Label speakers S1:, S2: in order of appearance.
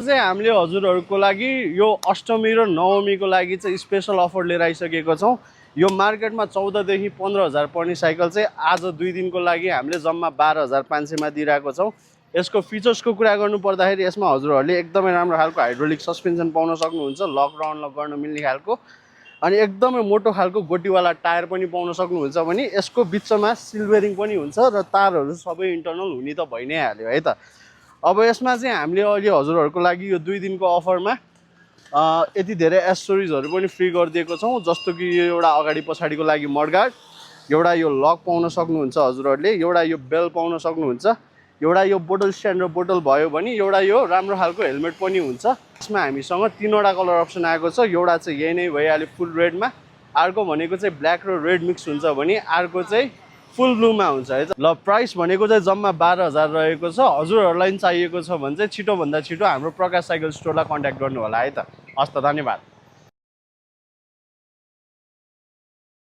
S1: चाहिँ हामीले हजुरहरूको लागि यो अष्टमी र नवमीको लागि चाहिँ स्पेसल अफर लिएर आइसकेको छौँ। यो मार्केटमा 14 देखि 15,000 पर्ने साइकल चाहिँ आज 2 दिनको लागि हामीले जम्मा 12,500 मा दिइरहेको छौँ। यसको फिचर्सको कुरा गर्नु पर्दाखेरि यसमा हजुरहरूले एकदमै राम्रो खालको हाइड्रोलिक सस्पेन्सन पाउन सक्नुहुन्छ, लक र अनलक गर्न मिल्ने खालको, अनि एकदमै मोटो खालको गोटीवाला टायर पनि पाउन सक्नुहुन्छ। भने यसको बिचमा सिल्भरिङ पनि हुन्छ र तारहरू सबै इन्टरनल हुने त भइ नै हाल्यो है त। अब यसमा चाहिँ हामीले अहिले हजुरहरूको लागि यो 2 दिनको अफरमा यति धेरै एसेसरिजहरू पनि फ्री गरिदिएको छौँ। जस्तो कि यो एउटा अगाडि पछाडिको लागि मडगार्ड, एउटा यो लक पाउन सक्नुहुन्छ हजुरहरूले, एउटा यो बेल पाउन सक्नुहुन्छ, एउटा यो बोटल स्ट्यान्ड र बोटल भयो भने एउटा यो राम्रो खालको हेलमेट पनि हुन्छ। यसमा हामीसँग 3वटा कलर अप्सन आएको छ। एउटा चाहिँ यही नै भइहाल्यो फुल रेडमा, अर्को भनेको चाहिँ ब्ल्याक र रेड मिक्स हुन्छ भने अर्को चाहिँ फुल ब्लूमा हुन्छ है त। ल प्राइस भनेको चाहिँ जम्मा 12,000 रहेको छ। हजुरहरूलाई चाहिएको छ भने चाहिँ छिटोभन्दा छिटो हाम्रो प्रकाश साइकल स्टोरलाई कन्ट्याक्ट गर्नु होला है त। हस् त, धन्यवाद।